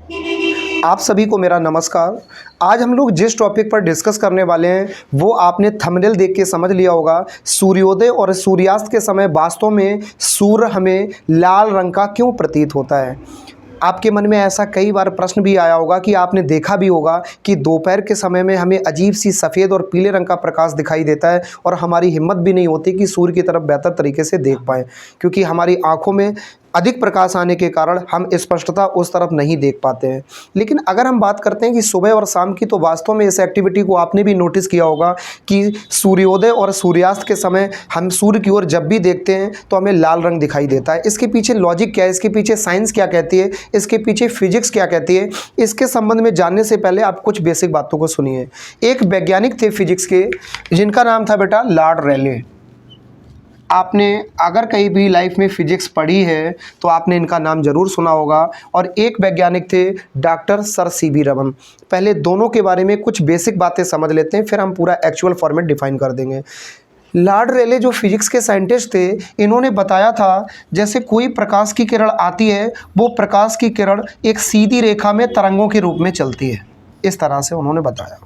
आप सभी को मेरा नमस्कार। आज हम लोग जिस टॉपिक पर डिस्कस करने वाले हैं वो आपने थंबनेल देख के समझ लिया होगा। सूर्योदय और सूर्यास्त के समय वास्तव में सूर्य हमें लाल रंग का क्यों प्रतीत होता है। आपके मन में ऐसा कई बार प्रश्न भी आया होगा कि आपने देखा भी होगा कि दोपहर के समय में हमें अजीब सी सफ़ेद और पीले रंग का प्रकाश दिखाई देता है और हमारी हिम्मत भी नहीं होती कि सूर्य की तरफ बेहतर तरीके से देख पाएँ, क्योंकि हमारी आँखों में अधिक प्रकाश आने के कारण हम स्पष्टता उस तरफ नहीं देख पाते हैं। लेकिन अगर हम बात करते हैं कि सुबह और शाम की, तो वास्तव में इस एक्टिविटी को आपने भी नोटिस किया होगा कि सूर्योदय और सूर्यास्त के समय हम सूर्य की ओर जब भी देखते हैं तो हमें लाल रंग दिखाई देता है। इसके पीछे लॉजिक क्या है, इसके पीछे साइंस क्या कहती है, इसके पीछे फिजिक्स क्या कहती है, इसके संबंध में जानने से पहले आप कुछ बेसिक बातों को सुनिए। एक वैज्ञानिक थे फिजिक्स के, जिनका नाम था बेटा लॉर्ड रेले। आपने अगर कहीं भी लाइफ में फिजिक्स पढ़ी है तो आपने इनका नाम ज़रूर सुना होगा। और एक वैज्ञानिक थे डॉक्टर सर सीवी रमन। पहले दोनों के बारे में कुछ बेसिक बातें समझ लेते हैं, फिर हम पूरा एक्चुअल फॉर्मेट डिफाइन कर देंगे। लॉर्ड रेले जो फिजिक्स के साइंटिस्ट थे, इन्होंने बताया था जैसे कोई प्रकाश की किरण आती है, वो प्रकाश की किरण एक सीधी रेखा में तरंगों के रूप में चलती है। इस तरह से उन्होंने बताया।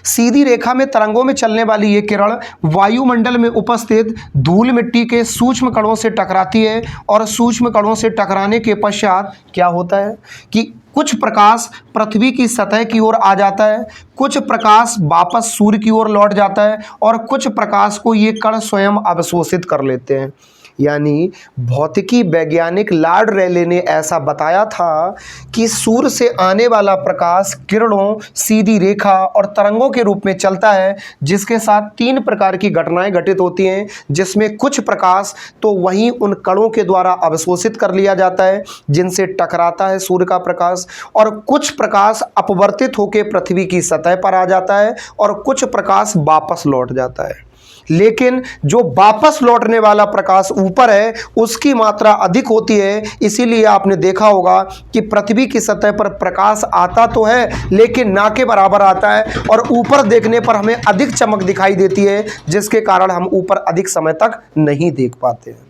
सीधी रेखा में तरंगों में चलने वाली ये किरण वायुमंडल में उपस्थित धूल मिट्टी के सूक्ष्म कणों से टकराती है और सूक्ष्म कणों से टकराने के पश्चात क्या होता है कि कुछ प्रकाश पृथ्वी की सतह की ओर आ जाता है, कुछ प्रकाश वापस सूर्य की ओर लौट जाता है और कुछ प्रकाश को ये कण स्वयं अवशोषित कर लेते हैं। यानी भौतिकी वैज्ञानिक लॉर्ड रेले ने ऐसा बताया था कि सूर्य से आने वाला प्रकाश किरणों, सीधी रेखा और तरंगों के रूप में चलता है, जिसके साथ तीन प्रकार की घटनाएं घटित होती हैं, जिसमें कुछ प्रकाश तो वहीं उन कणों के द्वारा अवशोषित कर लिया जाता है जिनसे टकराता है सूर्य का प्रकाश, और कुछ प्रकाश अपवर्तित होकर पृथ्वी की सतह पर आ जाता है और कुछ प्रकाश वापस लौट जाता है। लेकिन जो वापस लौटने वाला प्रकाश ऊपर है उसकी मात्रा अधिक होती है। इसीलिए आपने देखा होगा कि पृथ्वी की सतह पर प्रकाश आता तो है लेकिन ना के बराबर आता है और ऊपर देखने पर हमें अधिक चमक दिखाई देती है, जिसके कारण हम ऊपर अधिक समय तक नहीं देख पाते हैं।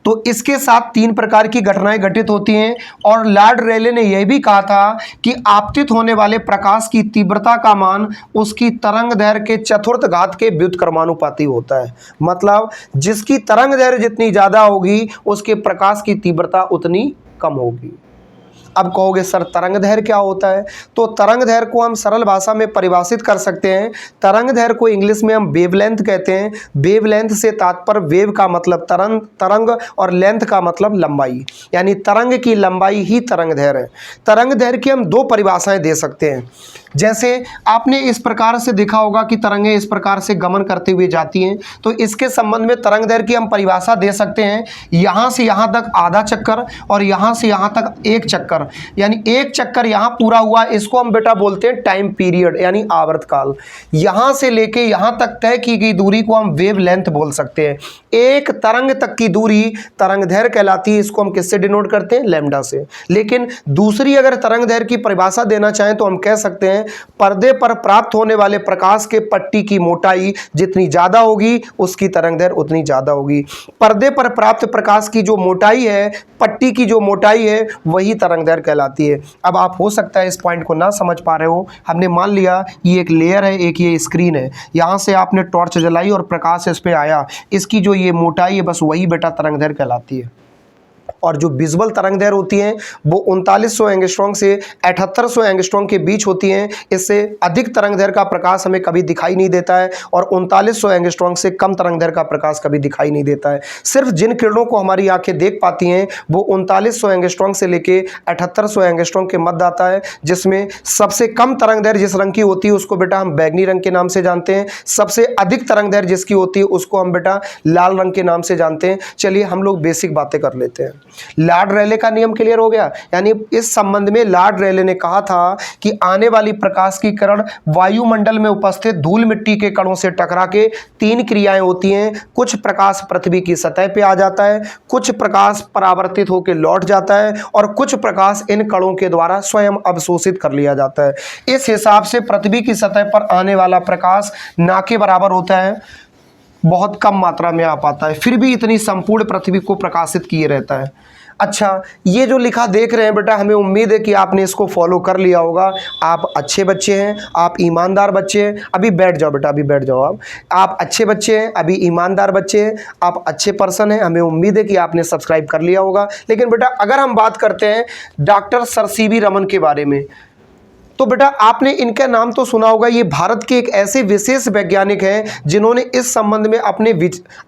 तो इसके साथ तीन प्रकार की घटनाएं घटित होती हैं। और लॉर्ड रेले ने यह भी कहा था कि आपतित होने वाले प्रकाश की तीव्रता का मान उसकी तरंग दैर्घ्य के चतुर्थ घात के व्युत्क्रमानुपाती होता है। मतलब जिसकी तरंग दैर्घ्य जितनी ज्यादा होगी उसके प्रकाश की तीव्रता उतनी कम होगी। अब कहोगे सर तरंग दैर्घ्य क्या होता है, तो तरंग दैर्घ्य को हम सरल भाषा में परिभाषित कर सकते हैं। तरंग दैर्घ्य को इंग्लिश में हम वेवलेंथ कहते हैं। वेवलेंथ से तात्पर्य वेव का मतलब तरंग और लेंथ का मतलब लंबाई, यानी तरंग की लंबाई ही तरंग दैर्घ्य है। तरंग दैर्घ्य की हम दो परिभाषाएं दे सकते हैं। जैसे आपने इस प्रकार से देखा होगा कि तरंगें इस प्रकार से गमन करते हुए जाती हैं, तो इसके संबंध में तरंग दैर्घ्य की हम परिभाषा दे सकते हैं, यहाँ से यहाँ तक आधा चक्कर और यहाँ से यहाँ तक एक चक्कर, यानी एक चक्कर यहाँ पूरा हुआ, इसको हम बेटा बोलते हैं टाइम पीरियड यानी आवर्तकाल। यहाँ से लेके यहाँ तक तय की गई दूरी को हम वेव लेंथ बोल सकते हैं। एक तरंग तक की दूरी तरंग दैर्घ्य कहलाती है। इसको हम किससे डिनोट करते हैं, लैम्डा से। लेकिन दूसरी अगर तरंग दैर्घ्य की परिभाषा देना चाहें तो हम कह सकते हैं पर्दे पर प्राप्त होने वाले प्रकाश के पट्टी की मोटाई जितनी ज्यादा होगी उसकी तरंग दैर्घ्य उतनी ज्यादा होगी। पर्दे पर प्राप्त प्रकाश की जो मोटाई है, पट्टी की जो मोटाई है, वही तरंग दैर्घ्य कहलाती है। अब आप हो सकता है इस पॉइंट को ना समझ पा रहे हो। हमने मान लिया ये एक लेयर है, एक ये स्क्रीन है, यहां से आपने टॉर्च जलाई और प्रकाश इस पे आया, इसकी जो ये मोटाई है बस वही बेटा तरंग दैर्घ्य कहलाती है। और जो विजुअल तरंग दैर्घ्य होती हैं वो 3900 एंगस्ट्रॉम से 7800 एंगस्ट्रॉम के बीच होती हैं। इससे अधिक तरंग दैर्घ्य का प्रकाश हमें कभी दिखाई नहीं देता है और 3900 एंगस्ट्रॉम से कम तरंग दैर्घ्य का प्रकाश कभी दिखाई नहीं देता है। सिर्फ जिन किरणों को हमारी आंखें देख पाती हैं वो 3900 एंगस्ट्रॉम से लेके 7800 एंगस्ट्रॉम के मध्य आता है, जिसमें सबसे कम तरंग दैर्घ्य जिस रंग की होती है उसको बेटा हम बैगनी रंग के नाम से जानते हैं। सबसे अधिक तरंग दैर्घ्य जिसकी होती है उसको हम बेटा लाल रंग के नाम से जानते हैं। चलिए हम लोग बेसिक बातें कर लेते हैं। लॉर्ड रेले का नियम क्लियर हो गया, यानी इस संबंध में लॉर्ड रेले ने कहा था कि आने वाली प्रकाश की किरण वायुमंडल में उपस्थित धूल मिट्टी के कणों से टकरा के तीन क्रियाएं होती हैं। कुछ प्रकाश पृथ्वी की सतह पे आ जाता है, कुछ प्रकाश परावर्तित होकर लौट जाता है और कुछ प्रकाश इन कणों के द्वारा स्वयं अवशोषित कर लिया जाता है। इस हिसाब से पृथ्वी की सतह पर आने वाला प्रकाश ना के बराबर होता है, बहुत कम मात्रा में आ पाता है, फिर भी इतनी संपूर्ण पृथ्वी को प्रकाशित किए रहता है। अच्छा, ये जो लिखा देख रहे हैं बेटा, हमें उम्मीद है कि आपने इसको फॉलो कर लिया होगा। आप अच्छे बच्चे हैं, आप ईमानदार बच्चे हैं। अभी बैठ जाओ बेटा, अभी बैठ जाओ। आप अच्छे बच्चे हैं, अभी ईमानदार बच्चे हैं, आप अच्छे पर्सन हैं। हमें उम्मीद है कि आपने सब्सक्राइब कर लिया होगा। लेकिन बेटा अगर हम बात करते हैं डॉक्टर सर सीवी रमन के बारे में, तो बेटा आपने इनका नाम तो सुना होगा। ये भारत के एक ऐसे विशेष वैज्ञानिक हैं जिन्होंने इस संबंध में अपने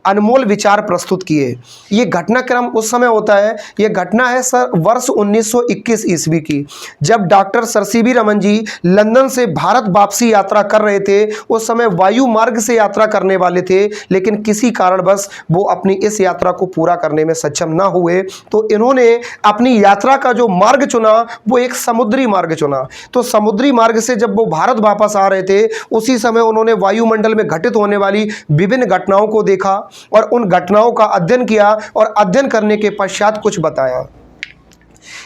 अनमोल विचार प्रस्तुत किए। ये घटनाक्रम उस समय होता है, ये घटना है सर वर्ष 1921 ईस्वी की, जब doctor sir CV Raman ji London से भारत वापसी यात्रा कर रहे थे। उस समय वायु मार्ग से यात्रा करने वाले थे, लेकिन किसी कारणवश वो अपनी इस यात्रा को पूरा करने में सक्षम ना हुए। तो इन्होंने अपनी यात्रा का जो मार्ग चुना वो एक समुद्री मार्ग चुना। तो समुद्री मार्ग से जब वो भारत वापस आ रहे थे, उसी समय उन्होंने वायुमंडल में घटित होने वाली विभिन्न घटनाओं को देखा और उन घटनाओं का अध्ययन किया, और अध्ययन करने के पश्चात कुछ बताया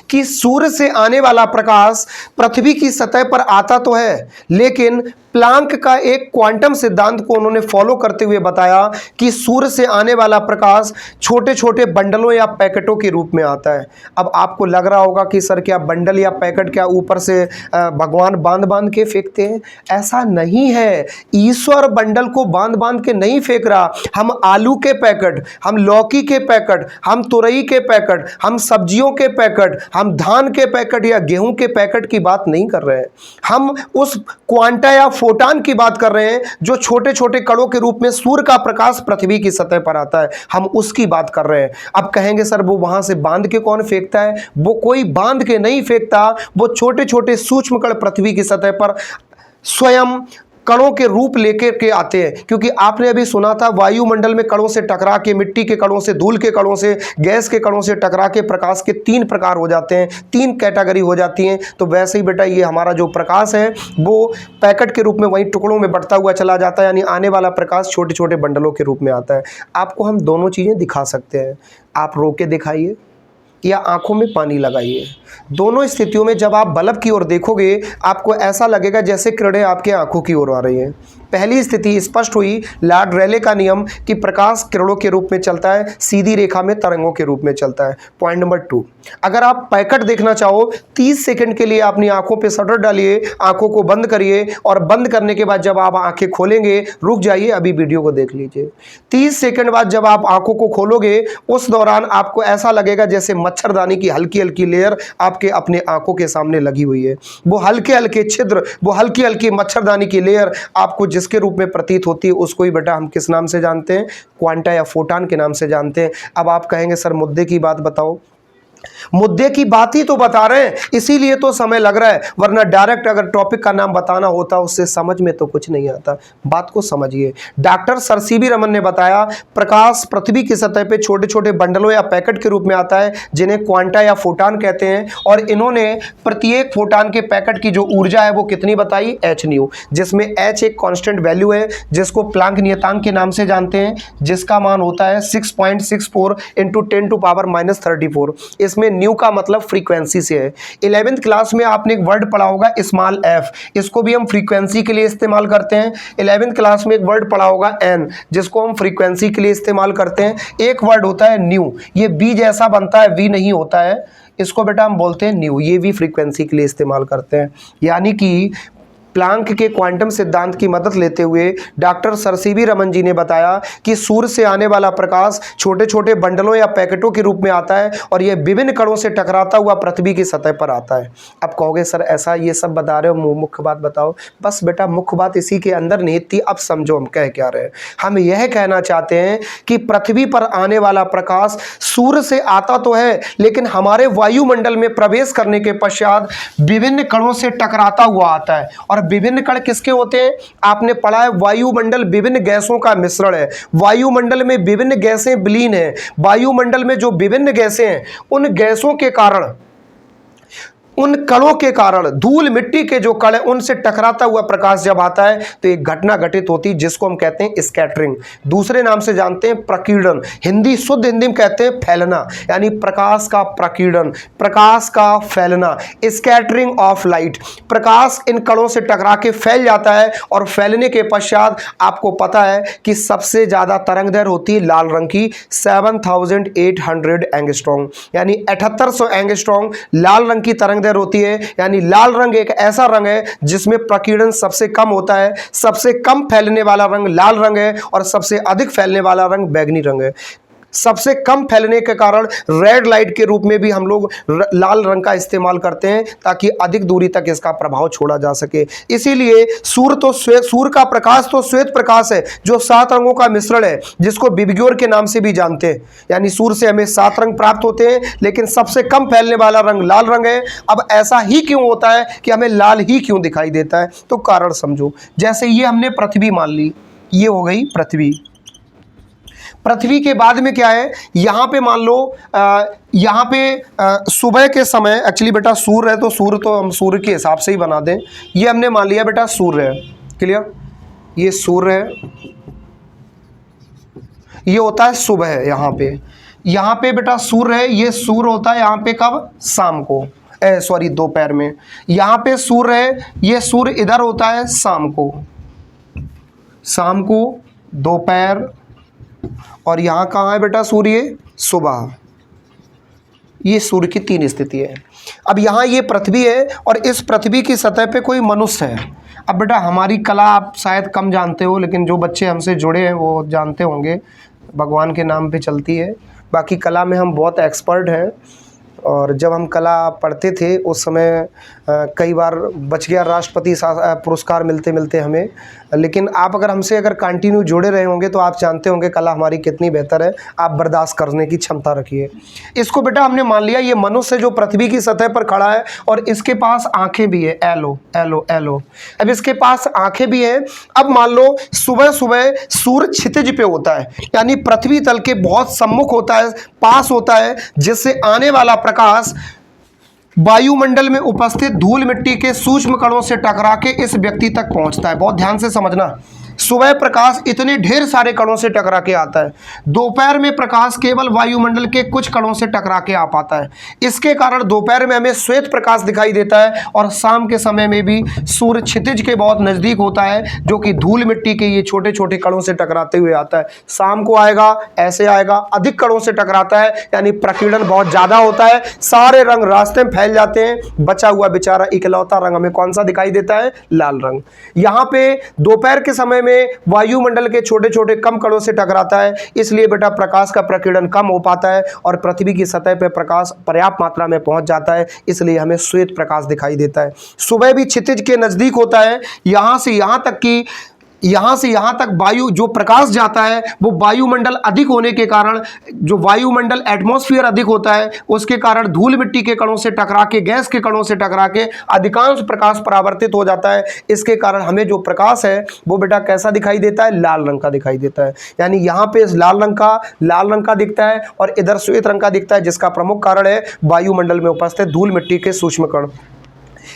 कि सूर्य से आने वाला प्रकाश पृथ्वी की सतह पर आता तो है, लेकिन प्लांक का एक क्वांटम सिद्धांत को उन्होंने फॉलो करते हुए बताया कि सूर्य से आने वाला प्रकाश छोटे छोटे बंडलों या पैकेटों के रूप में आता है। अब आपको लग रहा होगा कि सर क्या बंडल या पैकेट क्या ऊपर से भगवान बांध बांध के फेंकते हैं? ऐसा नहीं है। ईश्वर बंडल को बांध बांध के नहीं फेंक रहा। हम आलू के पैकेट, हम लौकी के पैकेट, हम तुरई के पैकेट, हम सब्जियों के पैकेट, हम धान के पैकेट या गेहूं के पैकेट की बात नहीं कर रहे हैं। हम उस क्वांटा या फोटान की बात कर रहे हैं जो छोटे छोटे कणों के रूप में सूर्य का प्रकाश पृथ्वी की सतह पर आता है, हम उसकी बात कर रहे हैं। अब कहेंगे सर वो वहां से बांध के कौन फेंकता है? वो कोई बांध के नहीं फेंकता, वो छोटे छोटे सूक्ष्म कण पृथ्वी की सतह पर स्वयं कणों के रूप लेकर के आते हैं। क्योंकि आपने अभी सुना था वायुमंडल में कणों से टकरा के, मिट्टी के कणों से, धूल के कणों से, गैस के कणों से टकरा के प्रकाश के 3 प्रकार हो जाते हैं, 3 कैटेगरी हो जाती हैं। तो वैसे ही बेटा ये हमारा जो प्रकाश है वो पैकेट के रूप में वहीं टुकड़ों में बढ़ता हुआ चला जाता है, यानी आने वाला प्रकाश छोटे छोटे बंडलों के रूप में आता है। आपको हम दोनों चीज़ें दिखा सकते हैं। आप रो के दिखाइए या आंखों में पानी लगाइए। दोनों स्थितियों में जब आप बल्ब की ओर देखोगे, आपको ऐसा लगेगा जैसे किरणें आपके आंखों की ओर आ रही हैं। पहली स्थिति स्पष्ट हुई, लॉर्ड रेले का नियम कि प्रकाश किरणों के रूप में चलता है, सीधी रेखा में तरंगों के रूप में चलता है। पॉइंट नंबर 2, अगर आप पैकेट देखना चाहो, 30 सेकंड के लिए अपनी आंखों पे शटर डालिए, आंखों को बंद करिए, और बंद करने के बाद जब आप आंखें खोलेंगे, रुक जाइए, अभी वीडियो को देख लीजिए। 30 सेकंड बाद जब आप आंखों को खोलोगे, उस दौरान आपको ऐसा लगेगा जैसे मच्छरदानी की हल्की हल्की लेयर आपके अपने आंखों के सामने लगी हुई है। वो हल्के हल्के छिद्र, वो हल्की हल्की मच्छरदानी की लेयर आपको जिसके रूप में प्रतीत होती है, उसको ही बेटा हम किस नाम से जानते हैं? क्वांटा या फोटान के नाम से जानते हैं। अब आप कहेंगे सर मुद्दे की बात बताओ। मुद्दे की बात ही तो बता रहे हैं, इसीलिए तो समय लग रहा है, वरना डायरेक्ट अगर टॉपिक का नाम बताना होता उससे समझ में तो कुछ नहीं आता। बात को समझिए। डॉक्टर सर सीवी रमन ने बताया प्रकाश पृथ्वी की सतह पे छोटे छोटे बंडलों या पैकेट के रूप में आता है, जिन्हें क्वांटा या फोटान कहते हैं। और इन्होंने प्रत्येक फोटान के पैकेट की जो ऊर्जा है वो कितनी बताई? h न्यू, जिसमें h एक कांस्टेंट वैल्यू है जिसको प्लांक नियतांक के नाम से जानते हैं, जिसका मान होता है 6.64 इंटू 10⁻34। इसमें न्यू का मतलब फ्रीक्वेंसी से है। 11th क्लास में आपने एक वर्ड पढ़ा होगा स्मॉल f, इसको भी हम फ्रीक्वेंसी के लिए इस्तेमाल करते हैं। 11th क्लास में एक वर्ड पढ़ा होगा n, जिसको हम फ्रीक्वेंसी के लिए इस्तेमाल करते हैं। एक वर्ड होता है न्यू, ये बी जैसा बनता है, वी नहीं होता है, इसको बेटा हम बोलते हैं न्यू, ये भी फ्रीक्वेंसी के लिए इस्तेमाल करते हैं। यानी कि प्लांक के क्वांटम सिद्धांत की मदद लेते हुए doctor sir CV Raman ji ने बताया कि सूर्य से आने वाला प्रकाश छोटे छोटे बंडलों या पैकेटों के रूप में आता है, और यह विभिन्न कणों से टकराता हुआ पृथ्वी की सतह पर आता है। अब कहोगे सर ऐसा ये सब बता रहे हो, मुख्य बात बताओ। बस बेटा मुख्य बात इसी के अंदर निहित थी। अब समझो हम कह क्या रहे हैं। हम यह कहना चाहते हैं कि पृथ्वी पर आने वाला प्रकाश सूर्य से आता तो है, लेकिन हमारे वायुमंडल में प्रवेश करने के पश्चात विभिन्न कणों से टकराता हुआ आता है। और विभिन्न कण किसके होते हैं? आपने पढ़ा है वायुमंडल विभिन्न गैसों का मिश्रण है। वायुमंडल में विभिन्न गैसें विलीन है। वायुमंडल में जो विभिन्न गैसें हैं, उन गैसों के कारण उन कणों के कारण, धूल मिट्टी के जो कण हैं उनसे टकराता हुआ प्रकाश जब आता है तो एक घटना घटित होती है जिसको हम कहते हैं स्कैटरिंग, दूसरे नाम से जानते हैं प्रकीर्णन, हिंदी शुद्ध हिंदी में कहते हैं फैलना, यानी प्रकाश का प्रकीर्णन, प्रकाश का फैलना, स्कैटरिंग ऑफ लाइट। प्रकाश इन कणों से टकरा के फैल जाता है और फैलने के पश्चात आपको पता है कि सबसे ज्यादा तरंग दैर्घ्य होती है लाल रंग की 7800 एंगस्ट्रॉम, यानी 7800 एंगस्ट्रॉम लाल रंग की तरंग दैर्घ्य होती है। यानी लाल रंग एक ऐसा रंग है जिसमें प्रकीर्णन सबसे कम होता है, सबसे कम फैलने वाला रंग लाल रंग है और सबसे अधिक फैलने वाला रंग बैंगनी रंग है। सबसे कम फैलने के कारण रेड लाइट के रूप में भी हम लोग लाल रंग का इस्तेमाल करते हैं ताकि अधिक दूरी तक इसका प्रभाव छोड़ा जा सके। इसीलिए सूर्य का प्रकाश तो श्वेत प्रकाश है जो 7 रंगों का मिश्रण है, जिसको बिबग्योर के नाम से भी जानते हैं। यानी सूर्य से हमें 7 रंग प्राप्त होते हैं, लेकिन सबसे कम फैलने वाला रंग लाल रंग है। अब ऐसा ही क्यों होता है कि हमें लाल ही क्यों दिखाई देता है, तो कारण समझो। जैसे ये हमने पृथ्वी मान ली, ये हो गई पृथ्वी। पृथ्वी के बाद में क्या है, यहाँ पे मान लो यहाँ पे सुबह के समय, एक्चुअली बेटा सूर्य है तो सूर्य तो हम सूर्य के हिसाब से ही बना दें। ये हमने मान लिया बेटा सूर्य है, क्लियर, ये सूर्य है, ये होता है सुबह है। यहाँ पे बेटा सूर्य है, ये सूर्य होता है यहाँ पे कब, शाम को, सॉरी दोपहर में। यहाँ पे सूर्य है, ये सूर्य इधर होता है शाम को दोपहर, और यहाँ कहाँ है बेटा सूर्य, सुबह। ये सूर्य की 3 स्थिति है। अब यहाँ ये पृथ्वी है और इस पृथ्वी की सतह पे कोई मनुष्य है। अब बेटा हमारी कला आप शायद कम जानते हो, लेकिन जो बच्चे हमसे जुड़े हैं वो जानते होंगे, भगवान के नाम पे चलती है। बाकी कला में हम बहुत एक्सपर्ट हैं, और जब हम कला पढ़ते थे उस समय कई बार बच गया राष्ट्रपति पुरस्कार मिलते मिलते हमें। लेकिन आप अगर हमसे कंटिन्यू जुड़े रहे होंगे तो आप जानते होंगे कला हमारी कितनी बेहतर है। आप बर्दाश्त करने की क्षमता रखिए। इसको बेटा हमने मान लिया ये मनुष्य जो पृथ्वी की सतह पर खड़ा है और इसके पास आंखें भी है, एलो एलो एलो। अब इसके पास आंखें भी हैं। अब मान लो सुबह सुबह सूर्य क्षितिज पे होता है, यानी पृथ्वी तल के बहुत सम्मुख होता है, पास होता है, जिससे आने वाला प्रकाश वायुमंडल में उपस्थित धूल मिट्टी के सूक्ष्म कणों से टकरा के इस व्यक्ति तक पहुंचता है। बहुत ध्यान से समझना, सुबह प्रकाश इतने ढेर सारे कणों से टकरा के आता है, दोपहर में प्रकाश केवल वायुमंडल के कुछ कणों से टकरा के आ पाता है। इसके कारण दोपहर में हमें श्वेत प्रकाश दिखाई देता है, और शाम के समय में भी सूर्य क्षितिज के बहुत नज़दीक होता है, जो कि धूल मिट्टी के ये छोटे छोटे कणों से टकराते हुए आता है। शाम को आएगा, ऐसे आएगा, अधिक कणों से टकराता है, यानी प्रकीर्णन बहुत ज़्यादा होता है। सारे रंग रास्ते में फैल जाते हैं, बचा हुआ बेचारा इकलौता रंग हमें कौन सा दिखाई देता है, लाल रंग। यहाँ पे दोपहर के समय में वायुमंडल के छोटे छोटे कम कणों से टकराता है, इसलिए बेटा प्रकाश का प्रकीर्णन कम हो पाता है और पृथ्वी की सतह पर प्रकाश पर्याप्त मात्रा में पहुंच जाता है, इसलिए हमें श्वेत प्रकाश दिखाई देता है। सुबह भी क्षितिज के नजदीक होता है, यहां से यहां तक वायु जो प्रकाश जाता है वो वायुमंडल अधिक होने के कारण, जो वायुमंडल एटमॉस्फेयर अधिक होता है उसके कारण धूल मिट्टी के कणों से टकरा के, गैस के कणों से टकरा के अधिकांश प्रकाश परावर्तित हो जाता है। इसके कारण हमें जो प्रकाश है वो बेटा कैसा दिखाई देता है, लाल रंग का दिखाई देता है। यानी यहाँ पे लाल रंग का दिखता है और इधर श्वेत रंग का दिखता है, जिसका प्रमुख कारण है वायुमंडल में उपस्थित धूल मिट्टी के सूक्ष्म कण।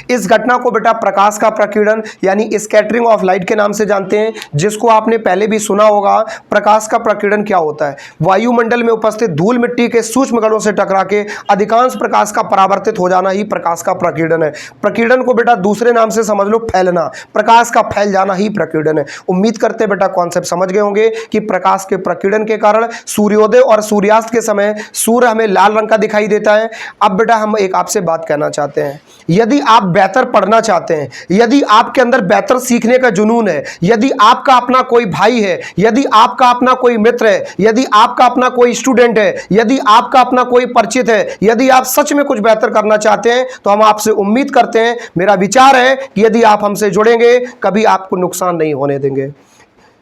इस घटना को बेटा प्रकाश का प्रकीर्णन यानी स्कैटरिंग ऑफ लाइट के नाम से जानते हैं, जिसको आपने पहले भी सुना होगा। प्रकाश का प्रकीर्णन क्या होता है, वायुमंडल में उपस्थित धूल मिट्टी के सूक्ष्म कणों से टकरा के अधिकांश प्रकाश का परावर्तित हो जाना ही प्रकाश का प्रकीर्णन है। प्रकीर्णन को बेटा दूसरे नाम से समझ लो फैलना, प्रकाश का फैल जाना ही प्रकीर्णन है। उम्मीद करते बेटा कॉन्सेप्ट समझ गए होंगे कि प्रकाश के प्रकीर्णन के कारण सूर्योदय और सूर्यास्त के समय सूर्य हमें लाल रंग का दिखाई देता है। अब बेटा हम एक आपसे बात कहना चाहते हैं, यदि आप बेहतर पढ़ना चाहते हैं, यदि आपके अंदर बेहतर सीखने का जुनून है, यदि आपका अपना कोई भाई है, यदि आपका अपना कोई मित्र है, यदि आपका अपना कोई स्टूडेंट है, यदि आपका अपना कोई परिचित है, यदि आप सच में कुछ बेहतर करना चाहते हैं, तो हम आपसे उम्मीद करते हैं, मेरा विचार है कि यदि आप हमसे जुड़ेंगे कभी आपको नुकसान नहीं होने देंगे।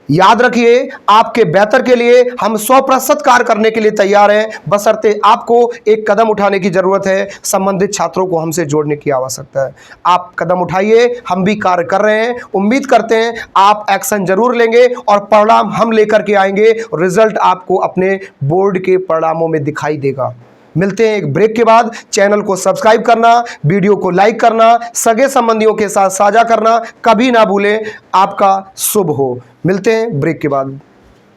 याद रखिए, आपके बेहतर के लिए हम 100% कार्य करने के लिए तैयार हैं, बशर्ते आपको एक कदम उठाने की जरूरत है। संबंधित छात्रों को हमसे जोड़ने की आवश्यकता है। आप कदम उठाइए, हम भी कार्य कर रहे हैं। उम्मीद करते हैं आप एक्शन जरूर लेंगे और परिणाम हम लेकर के आएंगे। रिजल्ट आपको अपने बोर्ड के परिणामों में दिखाई देगा। मिलते हैं एक ब्रेक के बाद। चैनल को सब्सक्राइब करना, वीडियो को लाइक करना, सगे संबंधियों के साथ साझा करना कभी ना भूलें। आपका शुभ हो। मिलते हैं ब्रेक के बाद।